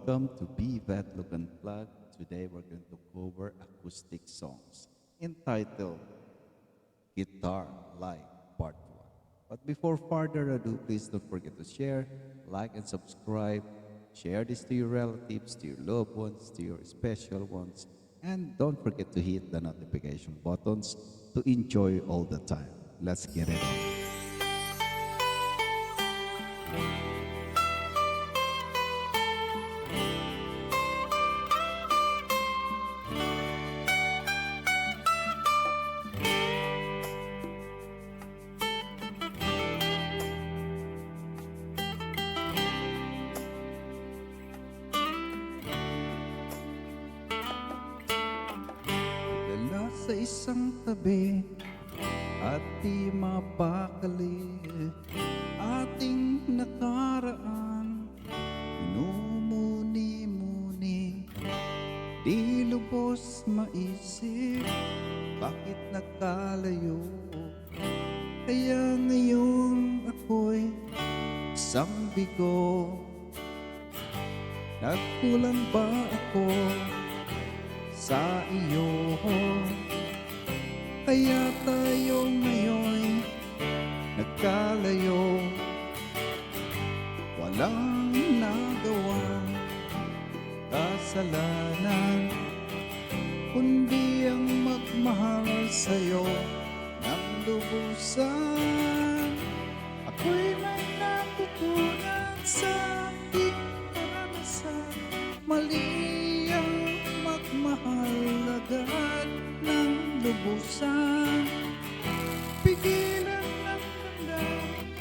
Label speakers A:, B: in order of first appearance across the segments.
A: Welcome to Be That Look Unplugged. Today we're going to cover acoustic songs entitled Guitar Live Part 1. But before further ado, please don't forget to share, like, and subscribe. Share this to your relatives, to your loved ones, to your special ones. And don't forget to hit the notification buttons to enjoy all the time. Let's get it on. Dala sa isang tabi at di mapakali ating nakaraan, minumuni-muni, di lubos maisip bakit nakalayo. Kaya ngayon ako'y isang bigo. Nagkulang ba ako sa iyo? Kaya tayo ngayon nagkalayo. Walang nagawang kasalanan, kundi ang magmahal sa'yo ng lubusan. Ako'y may natutunan sa aking karanasan, mali ang magmahal agad ng lubusan. Pigilan ng damdamin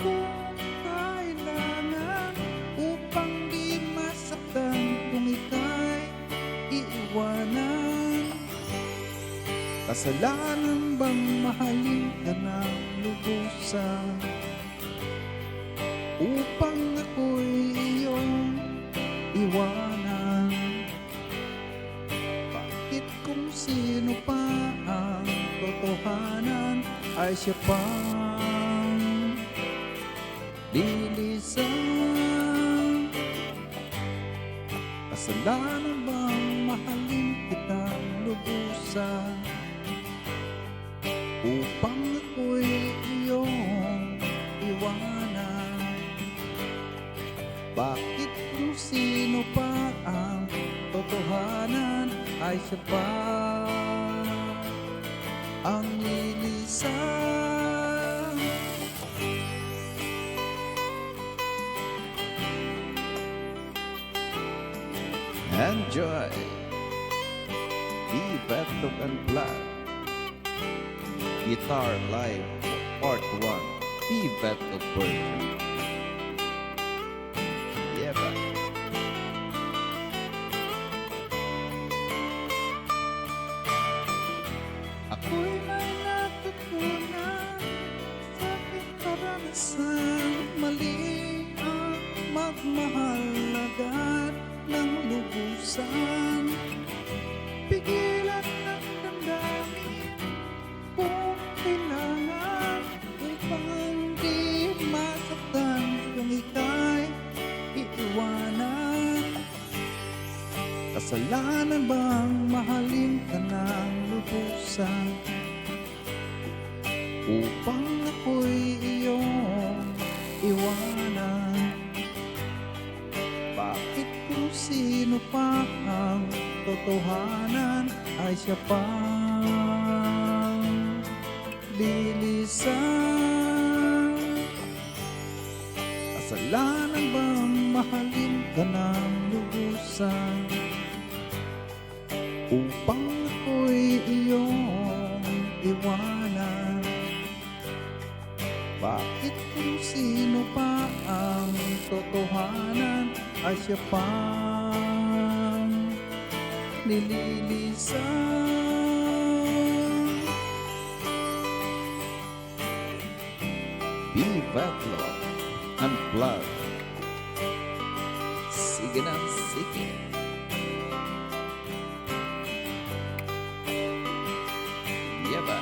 A: kung kailangan upang di masaktan kung ika'y iiwanan. Kasalanan bang mahalin ka ng lubusan upang ako'y iyong iwanan? Bakit kung sino pa ang totohanan ay siya pang lilisan? Kasalanan bang mahalin kitang lubusan upang ako'y iyong iwanan? Bakit kung sino pa ang totohanan ay siya pa ang lilisan? Enjoy! Be That Look Unplugged Guitar Live Part 1 Be That Look version. Yeah, ba? Ako'y may natutunan sa aking karanasan, mali ang magmahal agad ng lubusan. Pigilan ng damdamin kung kailangan upang di masaktan kung ika'y iiwanan. Kasalanan bang mahalin ka ng lubusan upang ako'y iyong iwanan? Bakit kung sino pa ang totohanan ay siya pang lilisan? Kasalanan bang mahalin ka ng lubusan upang ako'y iyong iwanan? Bakit kung sino pa ang totohanan ay siya pang nililisan? Be That Look Unplugged. Sige na, sige. Yeah, ba?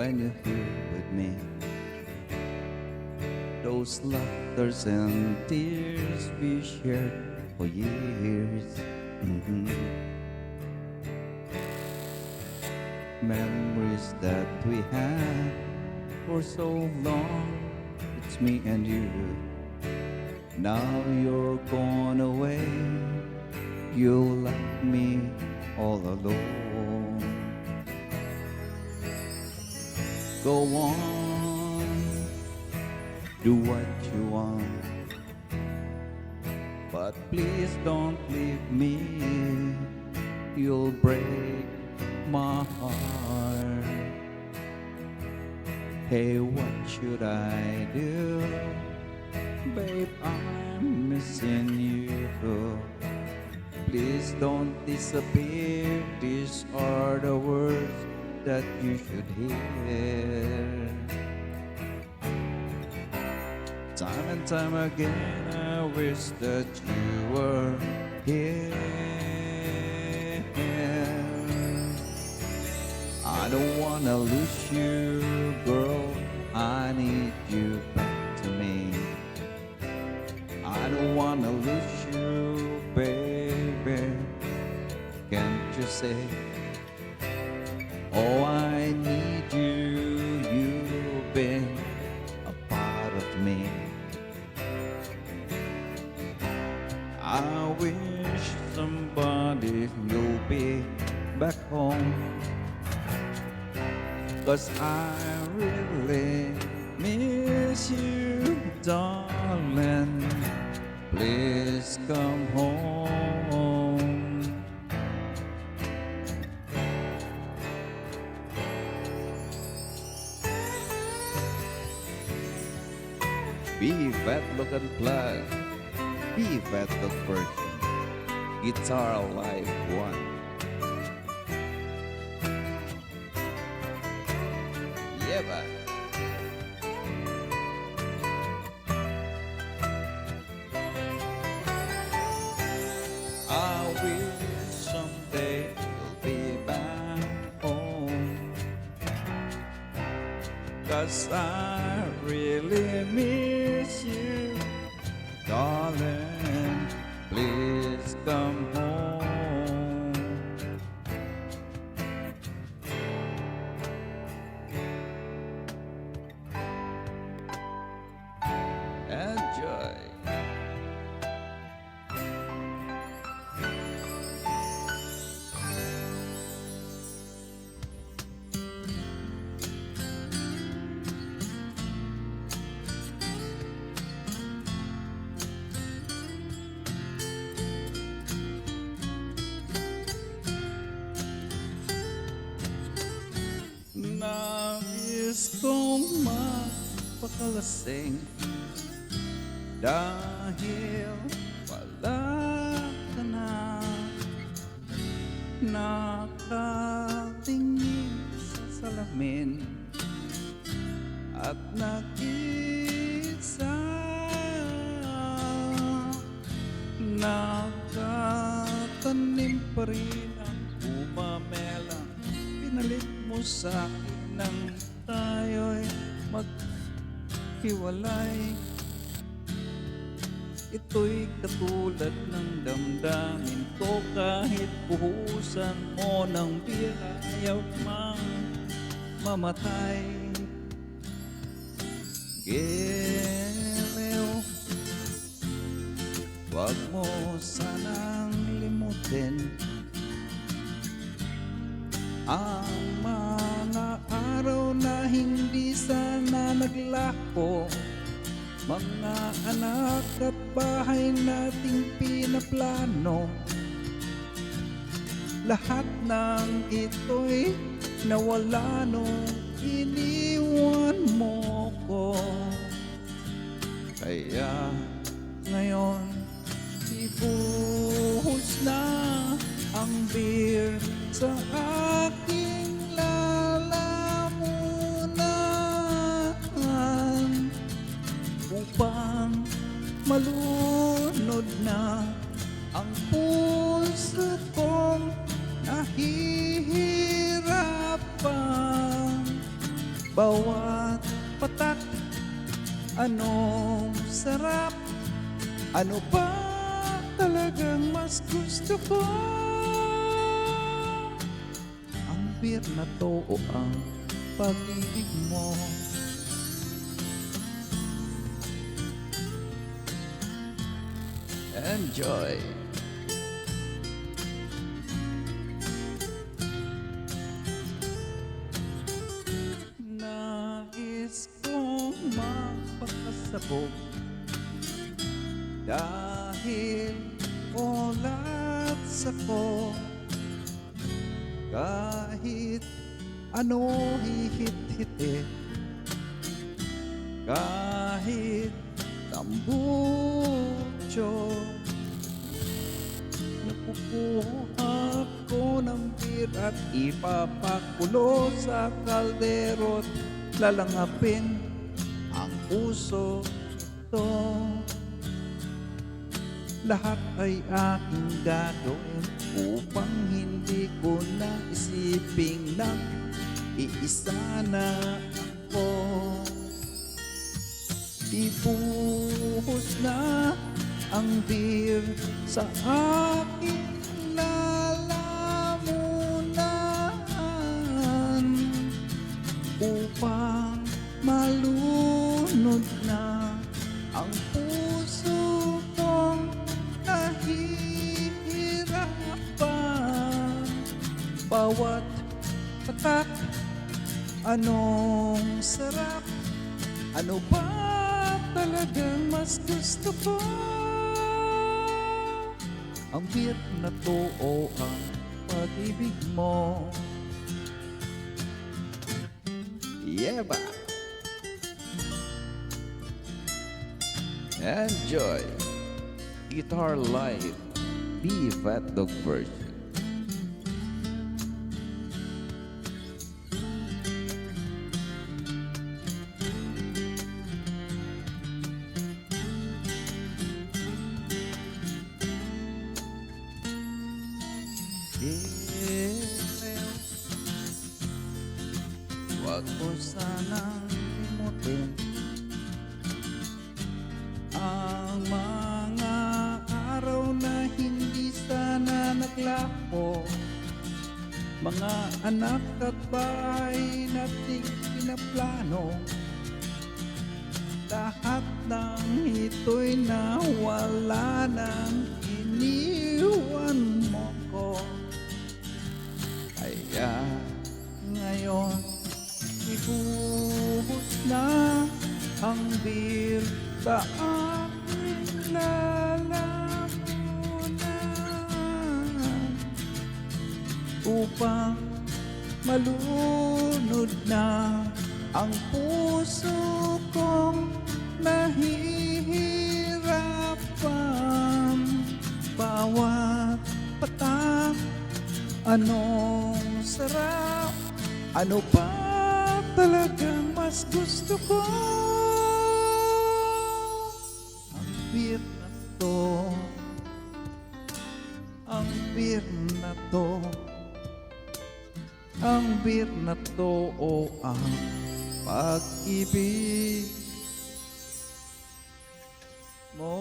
A: when you're here with me. Those laughters and tears we shared for years. Mhm. Memories that we had for so long. It's me and you. Now you're gone away. You left me all alone. Go on, do what you want, but please don't leave me. You'll break my heart. Hey, what should I do? Babe, I'm missing you. Please don't disappear. These are the words that you should hear. Time and time again, I wish that you were here. I don't wanna lose you, girl. I need you back to me. I don't wanna lose you, baby. Can't you say, oh, I need you. You've been a part of me. I wish somebody will be back home, 'cause I really miss you, darling. Please come home. Be that look and plug. Be that look version. Guitar Live 1. Yeah, man. I wish someday you'll be back home, 'cause I really miss you, darling. Please come home. Enjoy. Nais kong magpakalasing dahil wala ka na. Nakatingin sa salamin at nag-isa. Nakatanim pa rin ang umamelang pinalit mo sa akin nang tayo'y maghiwalay. Ito'y katulad ng damdamin ko, kahit buhusan mo ng bira, ayaw mang mamatay. Giliw, wag mo sanang limutin ang mga araw na hindi sana naglako, mga anak at bahay nating pinaplano. Lahat ng ito'y nawala nung iniwan mo ko. Kaya ngayon, ibuhos na ang beer sa aking lalamunan upang malunod na ang puso kong nahihirapan. Bawat patak, anong sarap. Ano ba talagang mas gusto ko? Ang beer na to o ang pag-ibig mo? Enjoy! Nais kong magpakasabog dahil olat sako. Kahit ano hihit-hiti, kahit tambucho, nakukuha ko ng beer at ipapakulo sa kalderot. Lalangapin ang puso ito. Lahat ay aking gagawin upang hindi ko na isiping na iisa na ako. Ibuhos na ang beer sa aking lalamunan upang malunod na ang puso kong nahihirapan. Bawat patak, anong sarap. Ano ba talagang mas gusto ko? Ang beer na to o ang pag-ibig mo? Yeah ba? Enjoy! Guitar Live Beef Hotdog version. Huwag mo sanang limutin ang mga araw na hindi sana naglaho, mga anak at bahay nating pinaplano. Lahat ng ito'y nawala nang iniwan mo ko. Kaya ngayon ibuhos na ang beer sa aking lalamunan upang malunod na ang puso kong nahihirapan. Bawat patak, anong sarap. Ano ba talagang mas gusto ko? Ang beer na to, ang beer na to, ang beer na to o ang pag-ibig mo.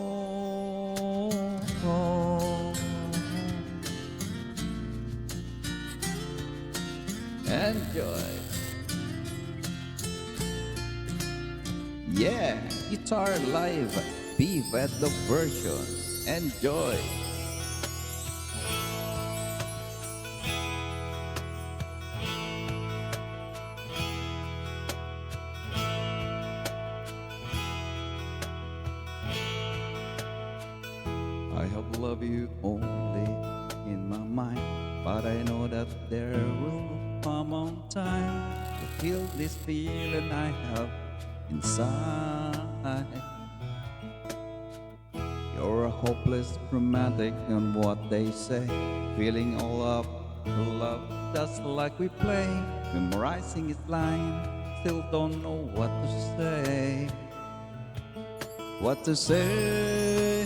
A: Enjoy! Yeah! Guitar Live Beef Hotdog version. Enjoy! I have loved you only in my mind, but I know that there will come a time to feel this feeling I have inside. You're a hopeless romantic and what they say, feeling all up to love just like we play, memorizing its line, still don't know what to say. What to say?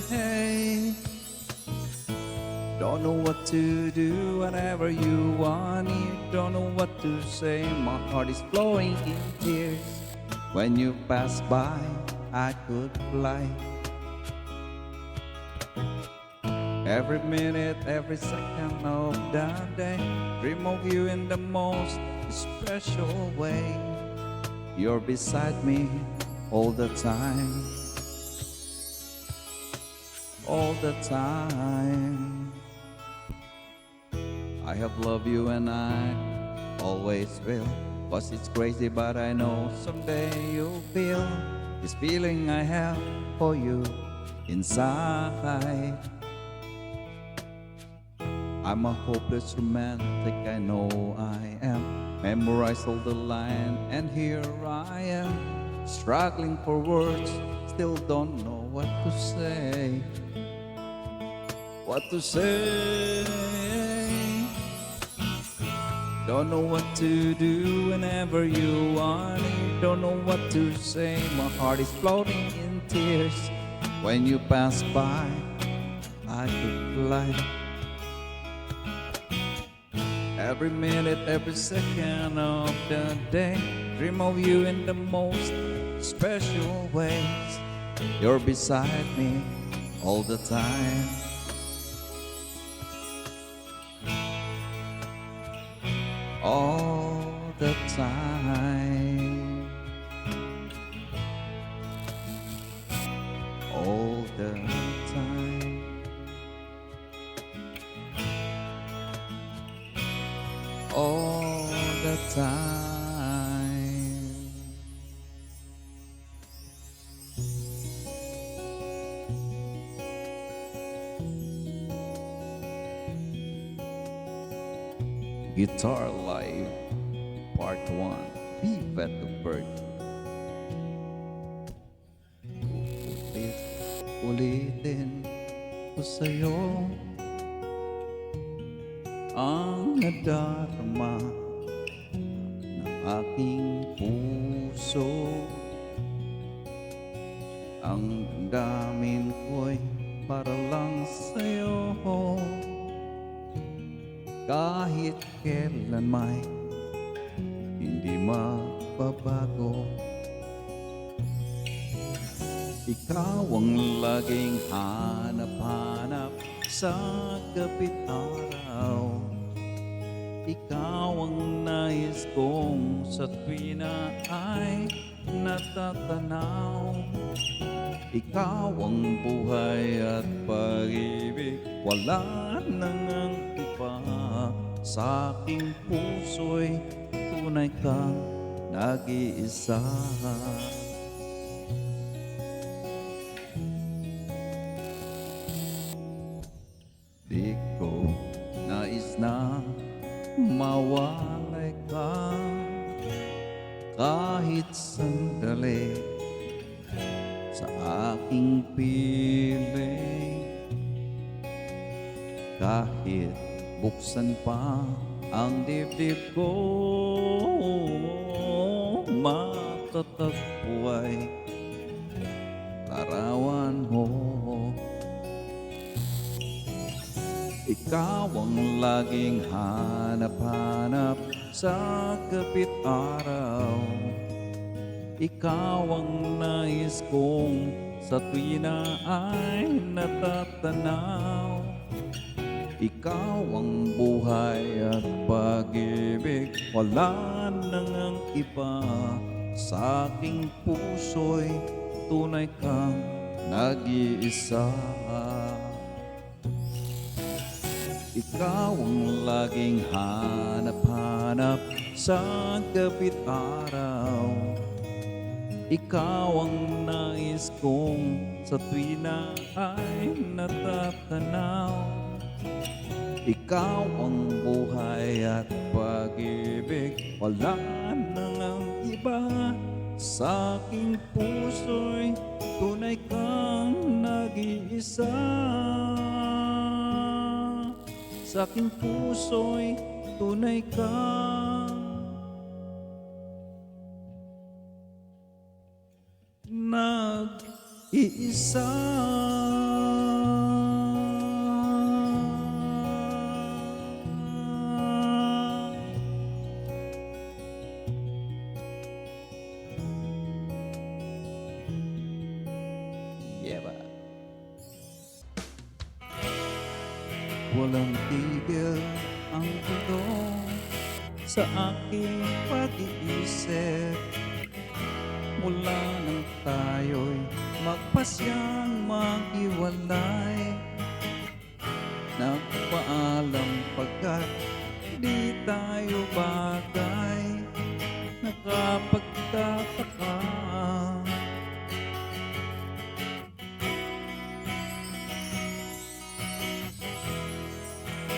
A: Don't know what to do whenever you want it. Don't know what to say. My heart is flowing in tears. When you pass by, I could fly. Every minute, every second of the day, dream of you in the most special way. You're beside me all the time, all the time. I have loved you and I always will. 'Cause it's crazy, but I know someday you'll feel this feeling I have for you inside. I'm a hopeless romantic, I know I am. Memorize all the line, and here I am, struggling for words, still don't know what to say. What to say? Don't know what to do whenever you are near. Don't know what to say. My heart is floating in tears. When you pass by, I could fly. Every minute, every second of the day, dream of you in the most special ways. You're beside me all the time. All the time, all the time, all the time. Guitar Live Part 1, Beef at the Bird. Ulitin ko sa'yo ang nadarama ng aking puso. Ang damdamin ko'y para lang sa'yo. Kahit kailan may hindi magbabago. Ikaw ang laging hanap-hanap sa gabit araw. Ikaw ang nais kong sa tuwina ay natatanaw. Ikaw ang buhay at pag-ibig, wala nang ang iba. Sa aking puso'y tunay kang nag-iisa. Di ko nais na mawalay ka kahit sandali sa aking piling. Kahit buksan pa ang dibdib ko, matatagpo ay larawan mo. Ikaw ang laging hanap-hanap sa gabit araw. Ikaw ang nais kong sa tuwina ay natatanaw. Ikaw ang buhay at pag-ibig, wala nang ang iba. Sa aking puso'y tunay kang nag-iisa. Ikaw ang laging hanap-hanap sa gabit araw. Ikaw ang nais kong sa tuwina ay natatanaw. Ikaw ang buhay at pag-ibig, wala nang ang iba. Sa aking puso'y tunay kang nag-iisa. Sa aking puso'y tunay kang nag-iisa. walang tigil ang gulo sa aking pag-iisip. Mula nang tayo'y magpasyang maghiwalay, nagpaalam pagkat di tayo bagay, nakapagtataka.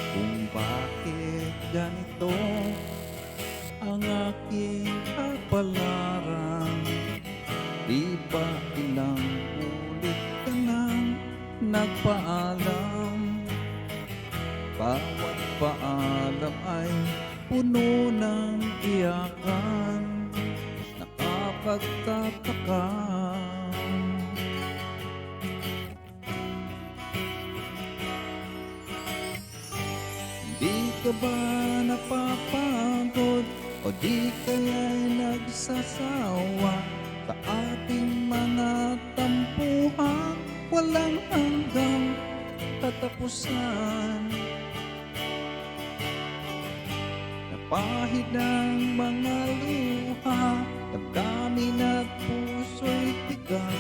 A: Kung bakit ganito ang aking kapalaran, di ba ilang ulit ka nang nagpaalam? Bawat paalam ay puno ng iyakan, nakapagtataka. Di ka ba napapagod o di kaya'y nagsasawa sa ating mga tampuhan walang hanggang katapusan? Napahid ng mga luha, damdamin at puso'y tigang,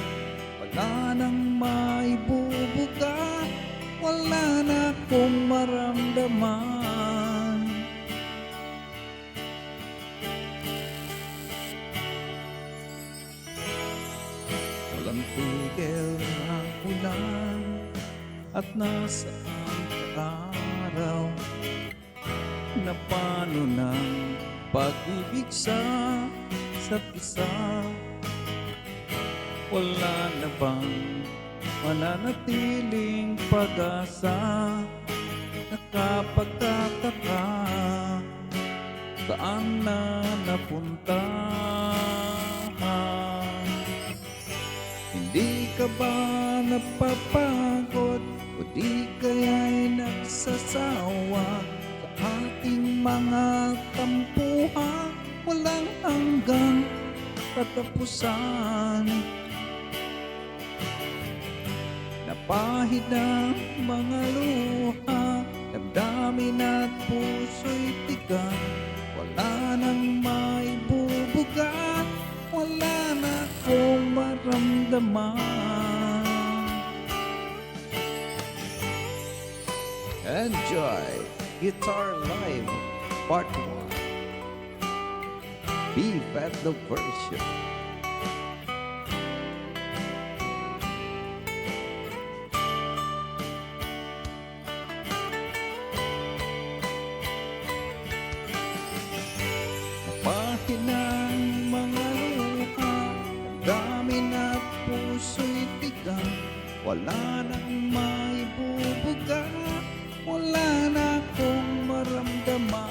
A: wala nang maibubuga, wala na akong maramdaman. Walang tigil ang ulan at nasaan ka araw, na paano ng pag-ibig sa isa't isa? Wala na bang mananatiling pag-asa? Nakapagtataka, saan na napunta? Hindi ka ba napapagod o di kaya'y nagsasawa sa ating mga tampuhan walang hanggang katapusan? Napahid ng mga luha, damdamin at puso'y tigang, wala nang maibubuga, wala na akong maramdaman. Enjoy Guitar Live Part 1 B-Fado version. Napahid ng mga luha, damdamin at puso'y tigang, wala nang maibubuga, wala na akong maramdaman.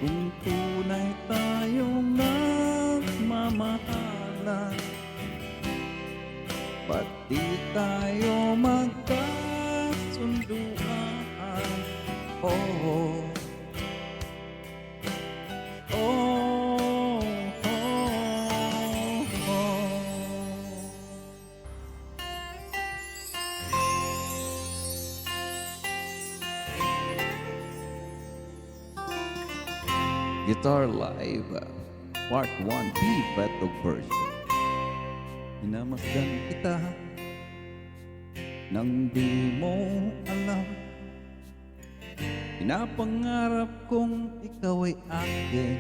A: Kung tunay tayong nagmamahalan, ba't di tayo magkasunduan? Oh, oh, oh, oh, oh. Guitar Live Part 1 B-Fado version. Minamasdan kita nang di mo alam, pinapangarap kong ikaw ay akin,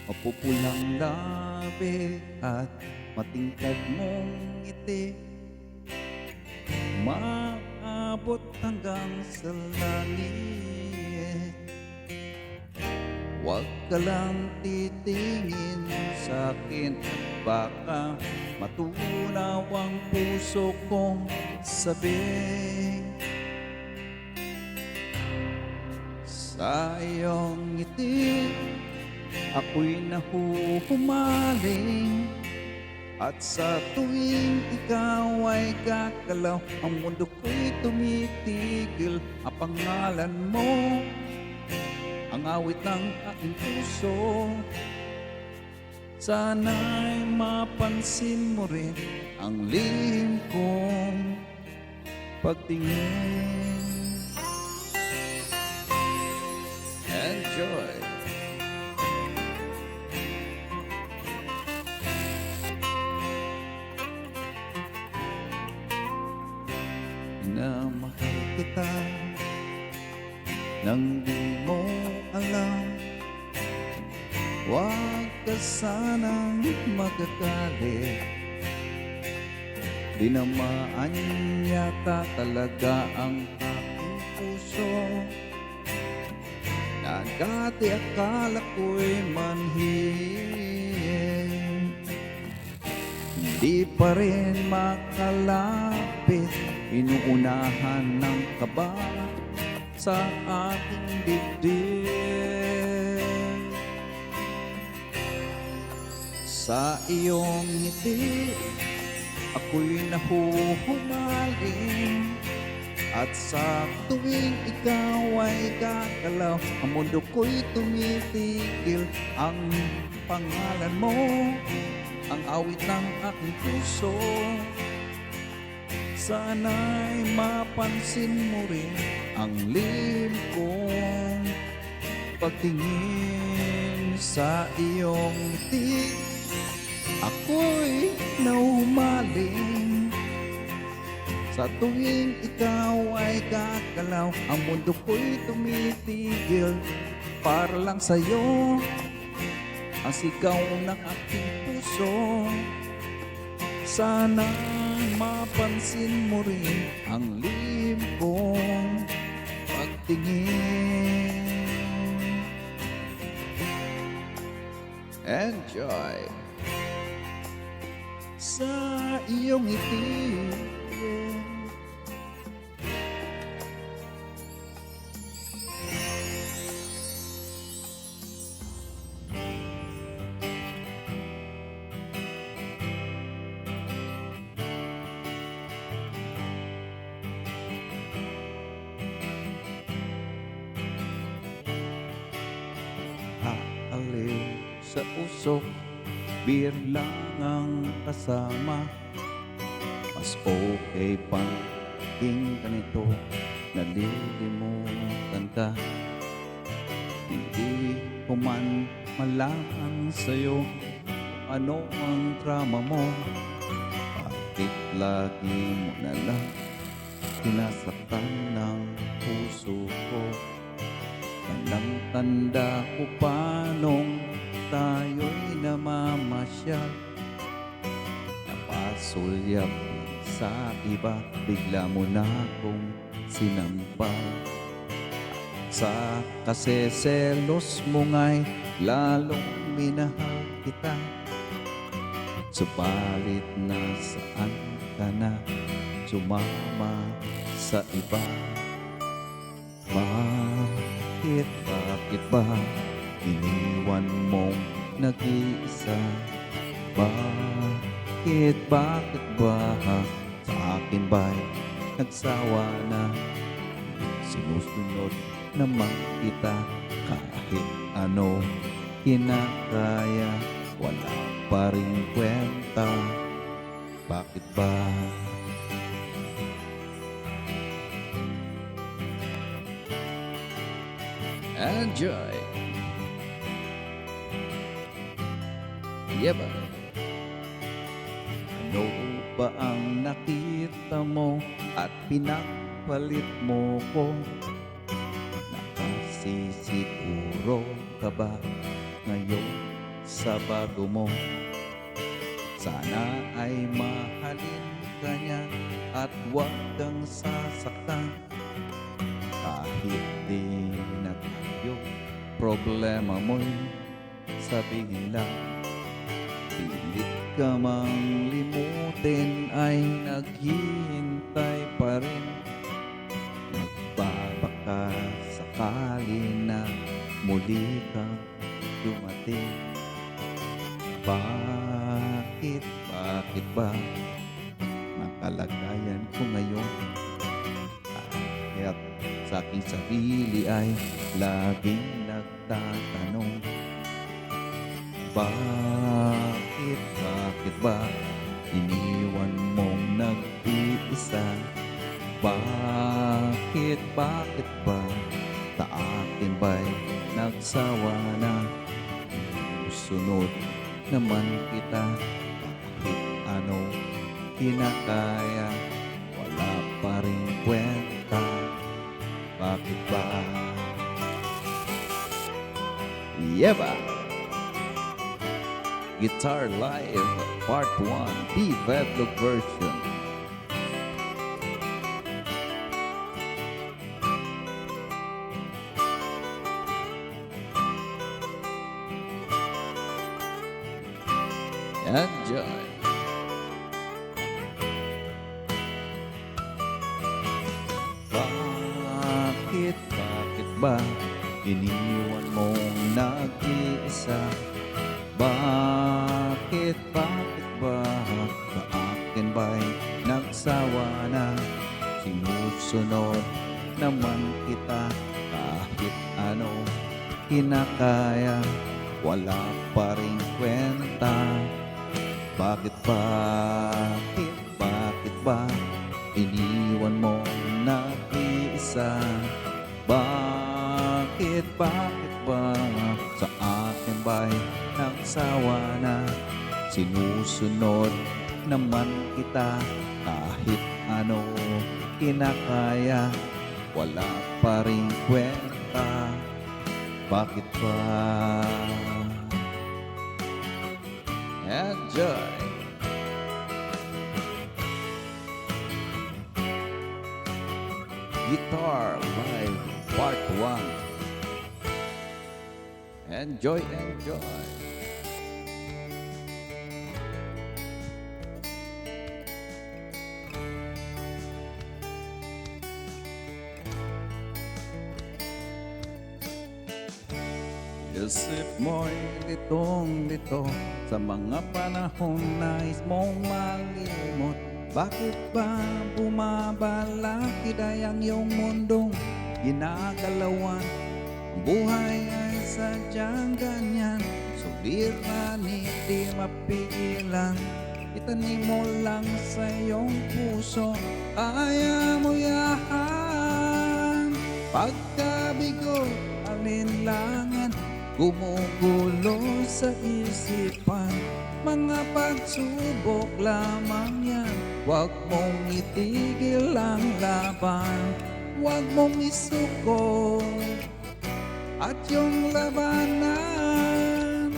A: mapupulang labi at matingkad mong ngiti, maabot hanggang sa langit. Huwag ka lang titingin sa akin, baka matunaw ang puso kong sabi. Sa iyong ngiti, ako'y nahuhumaling, at sa tuwing ikaw ay gagalaw, ang mundo ko'y tumitigil. Ang pangalan mo, ang awit ng aking puso, sana'y mapansin mo rin ang lihim kong pagtingin. Enjoy! Na mahal kita nang di mo alam, huwag ka sanang magagalit. Dinamaan yata talaga ang aking puso, na dati akala ko'y manhid. Hindi pa rin makalapit, inuunahan ng kaba sa aking dibdib. Sa iyong ngiti ako'y nahuhumaling, at sa tuwing ikaw ay gagalaw, ang mundo ko'y tumitigil. Ang pangalan mo ang awit ng aking puso, sana'y mapansin mo rin ang lihim kong pagtingin. Sa iyong ngiti ako'y nahumaling, sa tuwing ikaw ay gagalaw, ang mundo ko'y tumitigil. Para lang sa'yo ang sigaw ng aking puso, sana mapansin mo rin ang lihim kong pagtingin. Enjoy! Sa iyong ngiti aaliw sa usok, beer lang ang kasama. Mas okay pang king ganito, nalilimutan ka. Hindi ko man malaman sa'yo ano ang drama mo. Bakit lagi mo na lang sinasaktan ng puso ko? Walang tanda ko pa nung tayo'y namamasyal, napasulyap sa iba, bigla mo na akong sinampal. Sa kasi selos mo nga'y lalong minahal kita, subalit nasaan ka na, sumama sa iba. Bakit ba iniwan mong nag-iisa? Bakit ba sa akin ba'y nagsawa na? Sinusunod naman kita kahit ano kinakaya, wala pa rin kwenta. Bakit ba? Enjoy! Yeba! Ano ba ang nakita mo at pinagpalit mo ko? Nakasisiguro ka ba ngayon sa bago mo? Sana ay mahalin ka niya at huwag kang sasaktan. Kahit di na tayo, problema mo'y sabihin lang. Pilit ka mang limutin ay naghihintay pa rin. Nagbabaka sakali na muli kang dumating. Bakit ba ang kalagayan ko ngayon? Kaya't sa aking sarili ay laging nagtatanong, bakit ba iniwan mong nag-iisa. Bakit ba sa akin ba'y nagsawa na? Sunod naman kita kahit ano kinakaya, wala pa rin kwenta. Bakit ba? Yeba! Guitar Live Part 1 B Vedlock version. Enjoy! Bakit ba iniwan mong nag-iisa? Bakit ba sa akin ba'y nagsawa na? Sinusunod naman kita kahit ano kinakaya, wala pa rin kwenta. Bakit ba iniwan mo nag-iisa? Bakit ba sa akin ba'y nagsawa na? Sinusunod naman kita kahit ano kinakaya, wala pa rin kwenta. Bakit ba? Enjoy! Guitar Live Part 1. Enjoy! Isip mo'y litong-lito sa mga panahon nais mong malimot. Bakit ba bumabalakid ang iyong mundong ginagalawan? Ang buhay ay sadyang ganyan, suliranin di mapigilan. Itanim mo lang sa iyong puso, kaya mo yahan. Pagkabigo, alinlangan, gumugulo sa isipan. Mga pagsubok lamang yan, huwag mong itigil ang laban. Huwag mong isuko at yung labanan.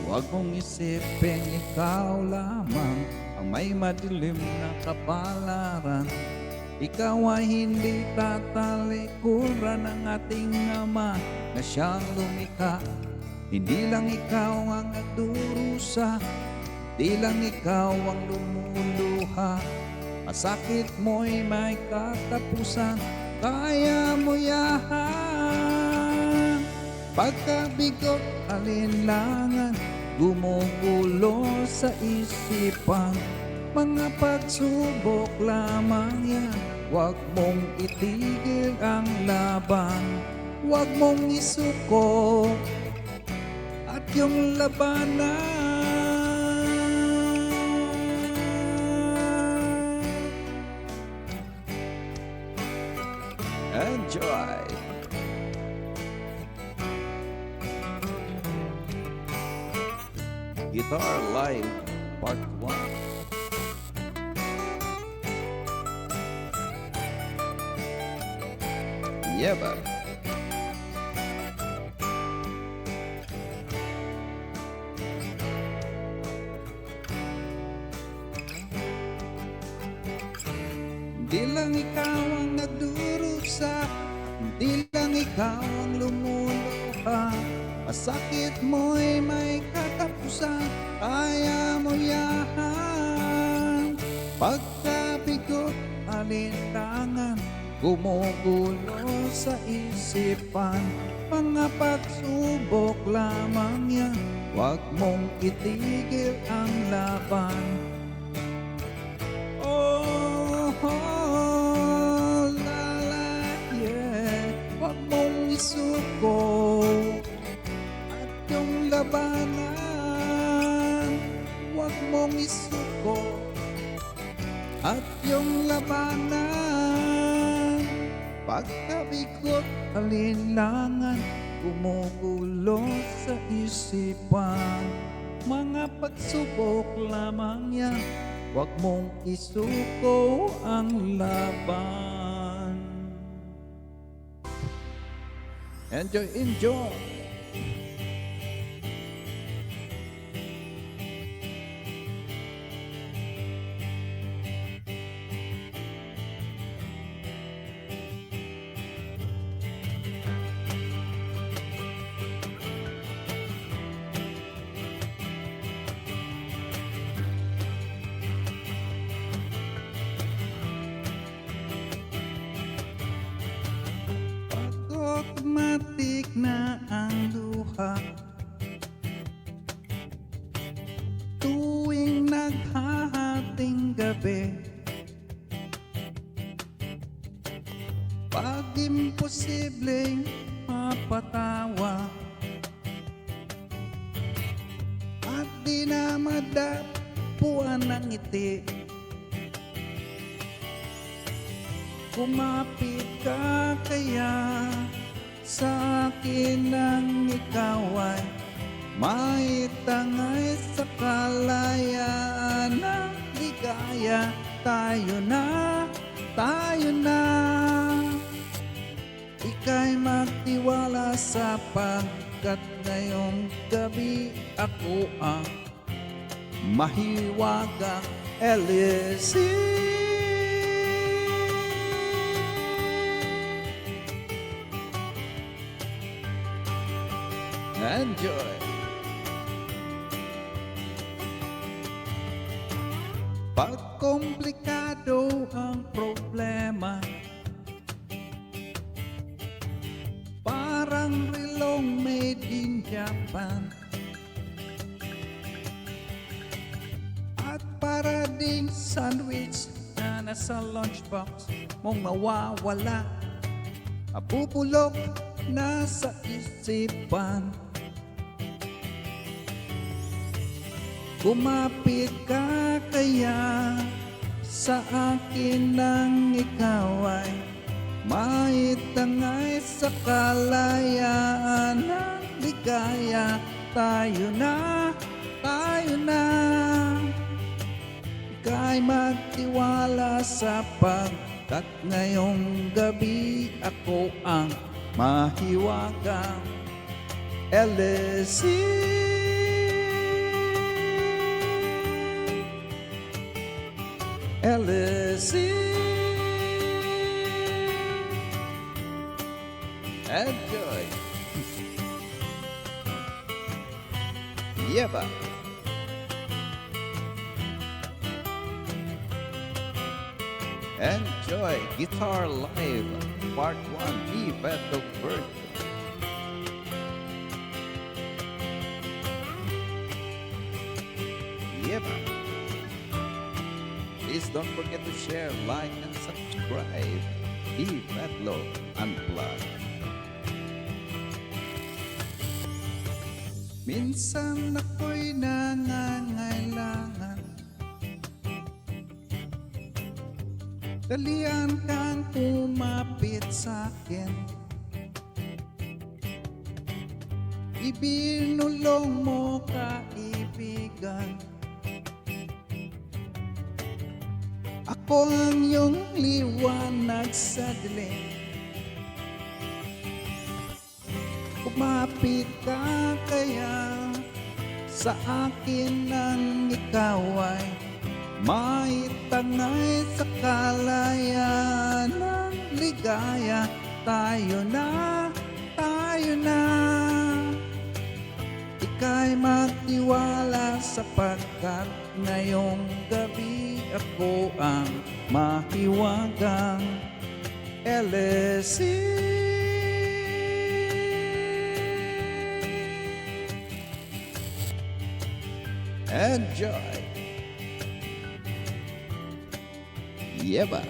A: Huwag mong isipin ikaw lamang ang may madilim na kapalaran. Ikaw ay hindi tatalikuran ng ating Ama na siyang lumikha. Hindi lang ikaw ang nagdurusa, hindi lang ikaw ang lumuluha. Masakit mo'y may katapusan, kaya mo yahan. Pagkabigot, alinlangan, gumugulo sa isipan. Mga pagsubok lamang yan, huwag mong itigil ang laban. Huwag mong isuko at yung labanan. Enjoy! Guitar Live Part 1. Yeba! Hindi lang ikaw ang nagdurusa, hindi lang ikaw ang lumuluha. Masakit mo'y may katapusan, kaya mo yahan. Pagkabigot, alinlangan, gumugulo sa isipan. Mga pagsubok lamang yan, huwag mong itigil ang laban. Isuko at yung labanan, huwag mong isuko. ko at yung labanan. Pagkabikot, alinlangan, gumugulo sa isipan. Mga pagsubok lamang yan, huwag mong isuko ang laban. Enjoy, enjoy! Pag-automatic na ang luha, tuwing naghahating gabi. Pag imposibleng mapatawa at di na madapuan ng ngiti, kumapit ka kaya sa akin nang ikaw ay maitangay sa kalayaan ng ligaya. Tayo na, tayo na. Ika'y magtiwala sapagkat ngayong gabi ako ang mahiwagang LSC. Enjoy! Pag komplikado ang problema, parang relong made in Japan, at para ding sandwich na nasa lunchbox mong mawawala, mabubulok na sa isipan. Kumapit ka kaya sa akin nang ikaw ay maitangay sa kalayaan ng ligaya. Tayo na, tayo na. Ika'y magtiwala sapagkat ngayong gabi ako ang mahiwagang LSC. LSC. Enjoy. Yeba. Enjoy Guitar Live Part 1 B Battle version. Yeba. Please don't forget to share, like, and subscribe. Be Battle Unplugged. Minsan ako'y nangangailangan, dalian kang kumapit sa'kin. Ibinulong mo kaibigan, ako ang iyong liwanag sa dilim. Kumapit ka kaya sa akin nang ikaw ay maitangay sa kalayaan ng ligaya. Tayo na, tayo na. Ika'y magtiwala sapagkat ngayong gabi ako ang mahiwagang LSC. Enjoy. Yeba.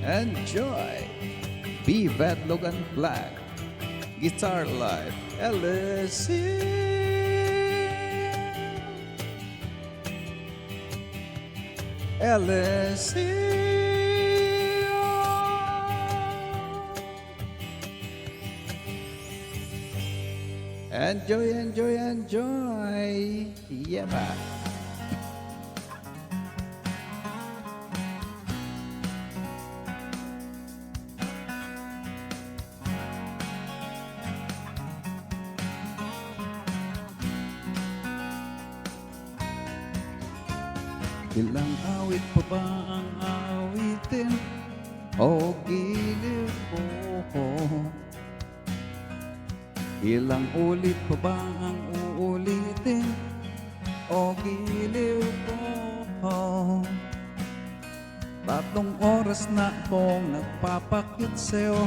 A: Enjoy. Vivet Logan Black. Guitar Live, LSC. LSC. Enjoy, enjoy, enjoy. Yeah, ba? Ilang awit pa ba ang awitin o giliw ko? Ilang ulit pa ba ang uulitin o giliw ko? 3 oras na akong nagpapakit sa'yo,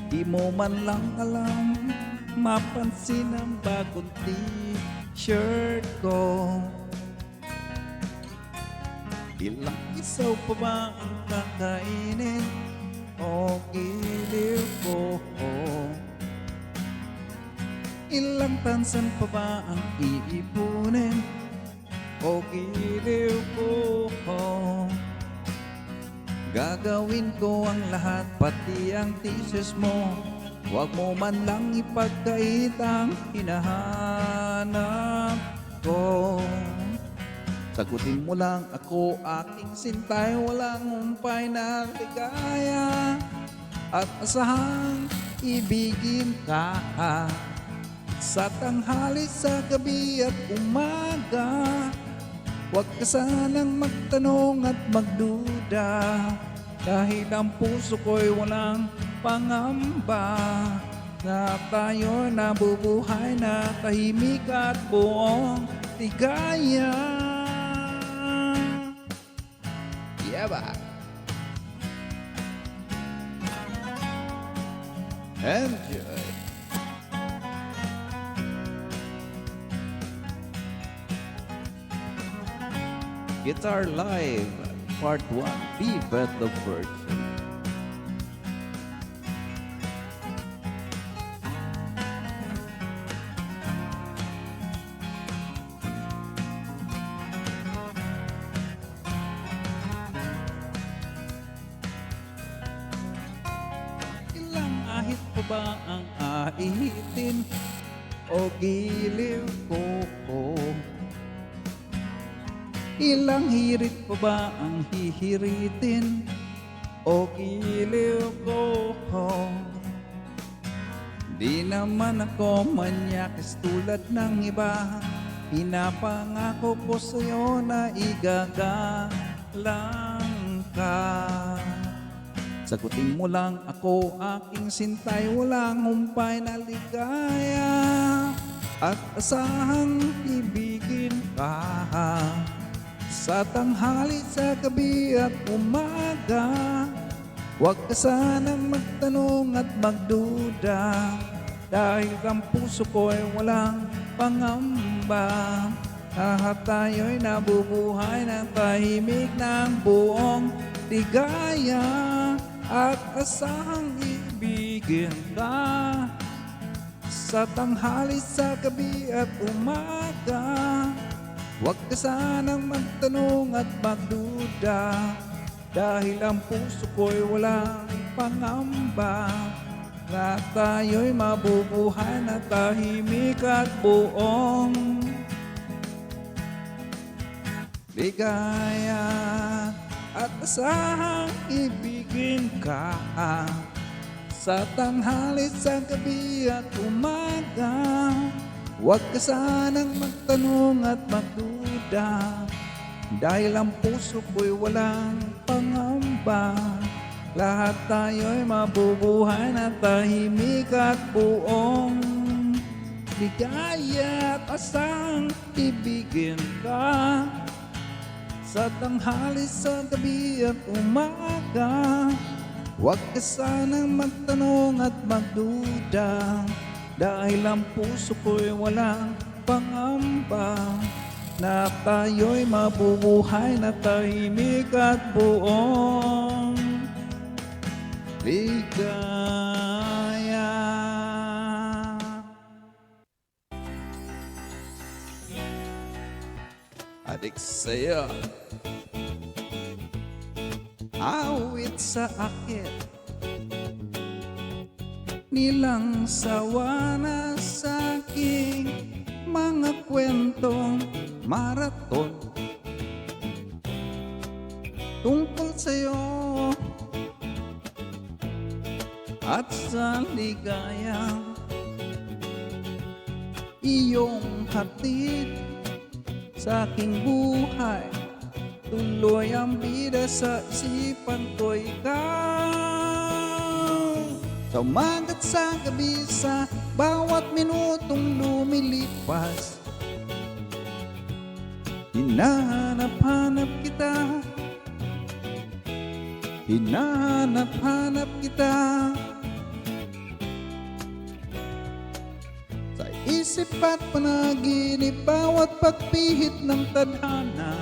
A: di mo man lang alam, mapansin ang bagong t-shirt ko. Ilang isaw pa ba ang kakainin o giliw ko? Ilang tansan pa ba ang iipunin o giliw ko? Gagawin ko ang lahat, pati ang thesis mo. Huwag mo man lang ipagkait ang hinahanap ko. Sagutin mo lang ako, aking sintay, walang humpay na ligaya. At asahang ibigin ka sa tanghali, sa gabi at umaga. Huwag ka sanang magtanong at magduda, dahil ang puso ko'y walang pangamba. Na tayo'y nabubuhay na tahimik at buong ligaya. Yaba! Enjoy! Guitar Live, Part 1, Vivet the version. Ilang ahit pa ba ang ahitin o giliw ko? Ilang hirit pa ba ang hihiritin o giliw ko? Di naman ako manyakis tulad ng iba, pinapangako ko sa'yo na igagalang ka. Sagutin mo lang ako, aking sintay, walang humpay na ligaya. At asahang ibigin ka sa tanghali, sa gabi at umaga. Huwag ka sanang magtanong at magduda, dahil ang puso ko'y walang pangamba. Lahat tayo'y nabubuhay ng tahimik ng buong ligaya. At asahang ibigin ka sa tanghali, sa gabi at umaga. Huwag ka sanang magtanong at magduda, dahil ang puso ko'y walang pangamba. Na tayo'y mabubuhay na tahimik at buong ligaya. At asahang ibigin ka sa tanghali, sa gabi at umaga. Huwag ka sanang magtanong at magduda, dahil ang puso ko'y walang pangamba. Lahat tayo'y mabubuhay na tahimik at buong ligaya. At asang ibigin ka sa tanghali, sa gabi at umaga. Huwag ka sanang magtanong at magduda, dahil ang puso ko'y walang pangamba. Na tayo'y mabubuhay na tahimik at buong ligaya. Adik saya, awit sa akin, nilang sawa na sa aking mga kwentong maraton tungkol sa'yo at sa ligaya iyong hatid sa aking buhay. Tuloy ang bida sa isipan ko ikaw. Sa umagat sa gabi, sa bawat minutong lumilipas, hinahanap-hanap kita, hinahanap-hanap kita. Sa isip at panaginip, bawat pagpihit ng tadhana,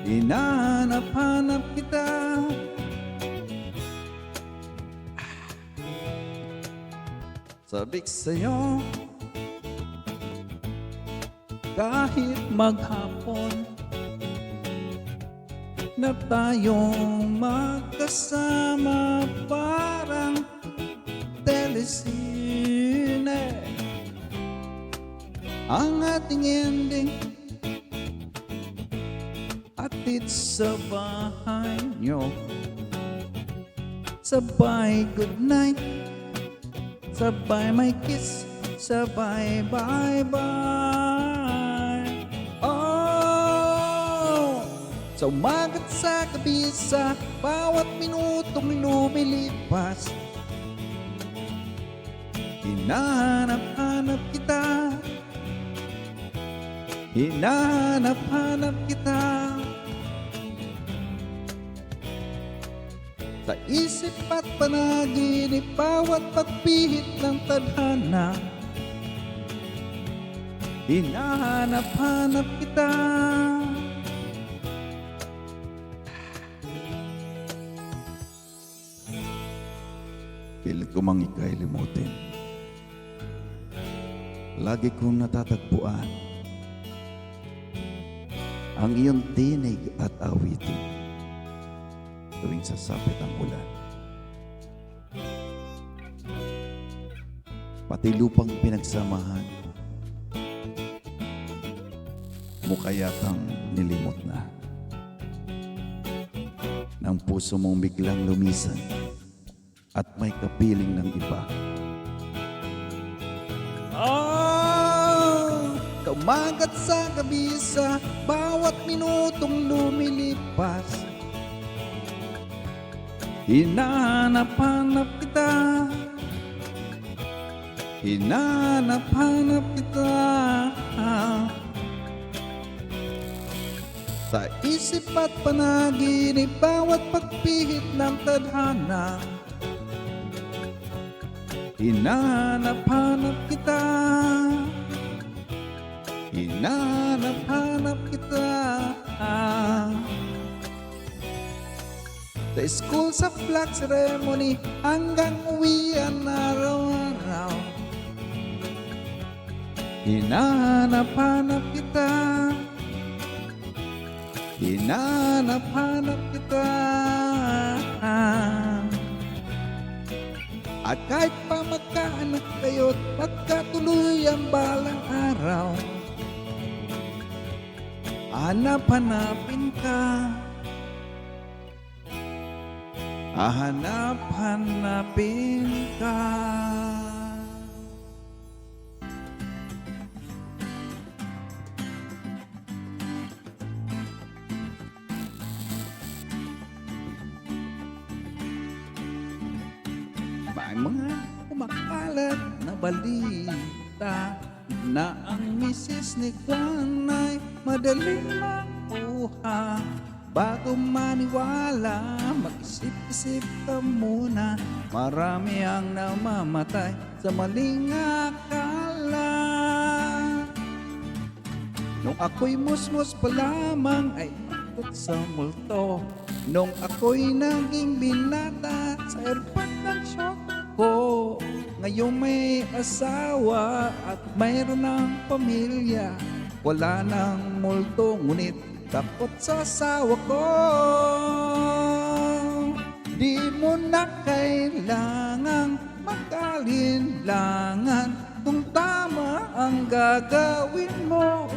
A: hinahanap-hanap kita. Sabik sa'yo, kahit maghapon na tayong magkasama, parang telesine ang ating ending. Atid sa bahay nyo, sabay good night, sabay may kiss, sabay bye-bye. Oh, sa umagat sa gabi, sa bawat minutong lumilipas, hinahanap-hanap kita, hinahanap-hanap kita. Sa isip at panaginip, bawat pagpihit ng tadhana, hinahanap-hanap kita. Pilit ko mang ika'y limutin. Lagi kong natatagpuan ang iyong tinig at awitin tuwing sasapit ang ulan. Pati lupang pinagsamahan mo kayatang nilimot na, ng puso mong biglang lumisan at may kapiling ng iba. Umagat sa gabi, sa bawat minutong lumilipas, hinahanap-hanap kita, hinahanap-hanap kita. Sa isip at panaginip, bawat pagpihit ng tadhana, hinahanap-hanap kita, hinahanap-hanap kita. Sa school, sa flag ceremony, hanggang uwian araw-araw, hinahanap-hanap kita, hinahanap-hanap kita. At kahit pa magkaanak kayo't magkatuloy ang balang araw, hanap-hanapin ka, hahanap-hanapin ka. May mga kumakalat na balita na ang misis ni Juan ay madaling makuha. Bago maniwala, mag-isip-isip ka muna. Marami ang namamatay sa maling akala. Nung ako'y musmos pa lamang ay akot sa multo, Nung ako'y naging binata sa airport ng shock ko. Ngayon may asawa at mayroon ng pamilya. Wala nang multo ngunit takot sa asawa ko. Di mo na kailangang mag-alinlangan kung tama ang gagawin mo.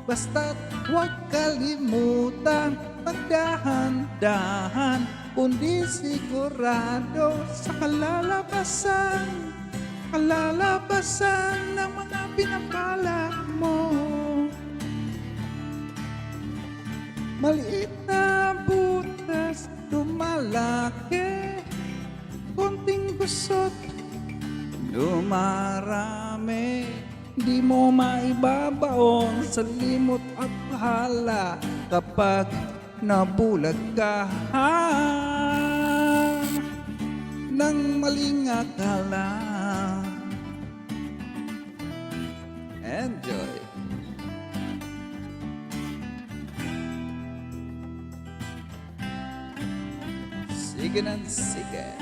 A: Basta't huwag kalimutan magdahan-dahan, kundi sigurado sa kalalabasan ng mga pinapala mo. Maliit na butas, lumalaki, konting gusot, dumarami. Di mo maibabaon sa limot at bahala kapag nabulag ka ng maling akala. Enjoy! Sige ng sige.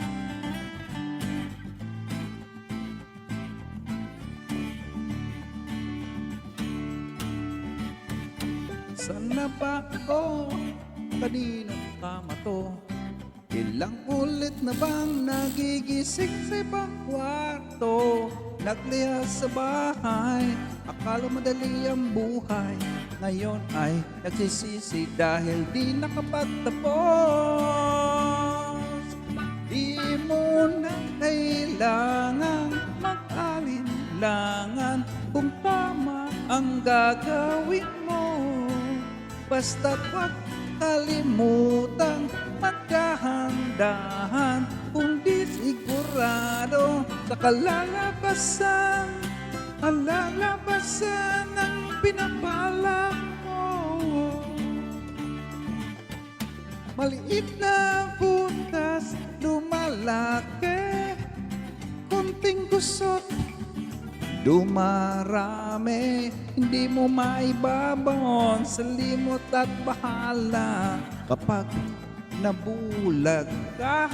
A: Saan na ba ako? Kaninong kama to? Ilang ulit na bang nagigising sa ibang kwarto? Naglihas sa bahay, akala madali ang buhay. Ngayon ay nagsisisi dahil di nakapagtapos. Di mo na kailangang mag-alinlangan kung tama ang gagawin mo. Basta't huwag kalimutang magdahan-dahan, kundi sigurado sa kalalabasan ng pinapala mo. Maliit na butas, lumalaki, konting gusot, dumarami. Hindi mo maibabaon sa limot at bahala kapag nabulag ka.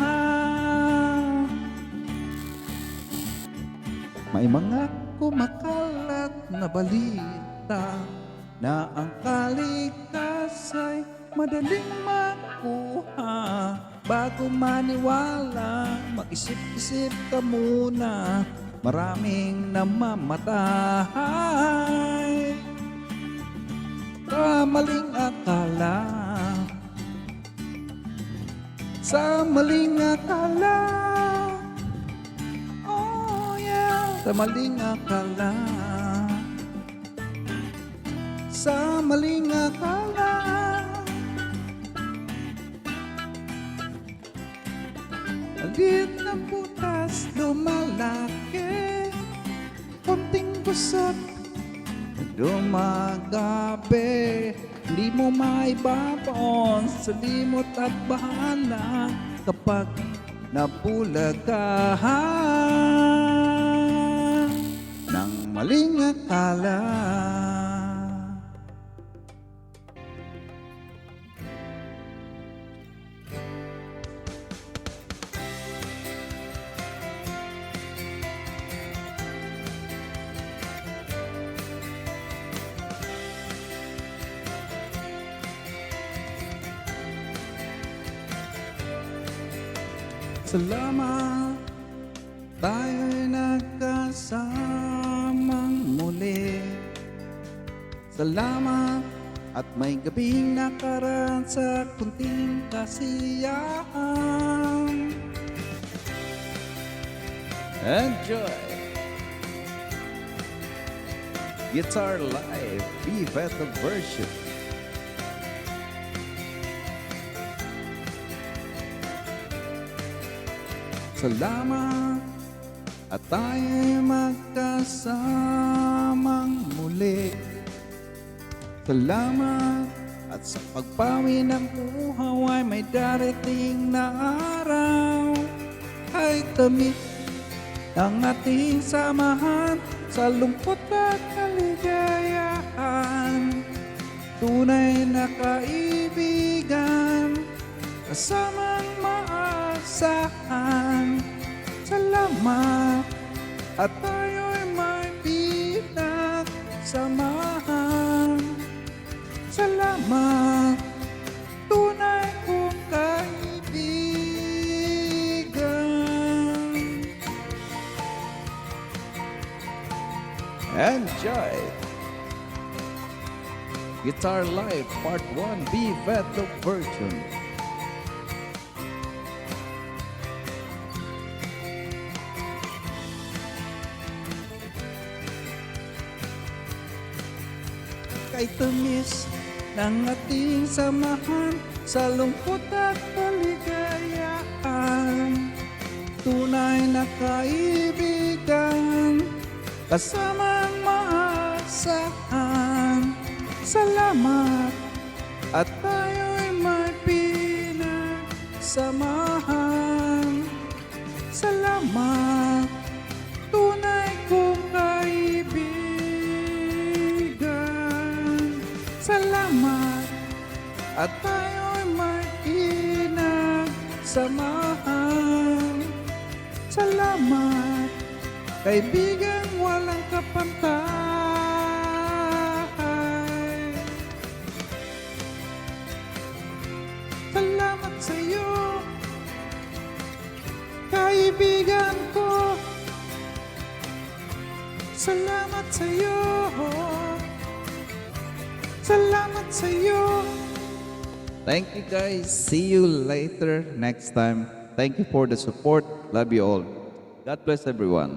A: May mga kumakalat na balita na ang kalikas ay madaling makuha. Bago maniwala, mag-isip-isip ka muna. Maraming namamatay sa maling akala. Sa maling akala. Oh yeah. Sa maling akala. Sa maling akala. Maliit na butas, lumalaki, konting gusot, dumagabi. Di mo maibabaon sa limot at bahala kapag nabulag ka ng maling akala. Salamat, tayo'y nagkasamang muli. Salamat at may gabing nakaraan sa kunting kasiyahan. Enjoy! Guitar Live B-Beta version. Salamat at tayo'y magkasamang muli. Salamat at sa pagpawi ng uhaw ay may darating na araw. Ay tamik ang ating samahan sa lungkot at kaligayahan. Tunay na kaibigan kasamang maasahan. Salamat at tayo'y may pinagsamahan. Salamat, tunay kong kaibigan. Enjoy! Guitar Live Part 1 B Vedlock version. Kay tumis ng ating samahan sa lungkot at kaligayahan. Tunay na kaibigan, kasamang maasahan. Salamat at tayo'y may pinagsamahan. Salamat, tunay kong kaibigan. Salamat at tayo'y may pinagsamahan. Salamat, kaibigan walang kapantay. Salamat sa'yo, kaibigan ko. Salamat sa'yo. Salamat sa'yo. Thank you guys. See you later next time. Thank you for the support. Love you all. God bless everyone.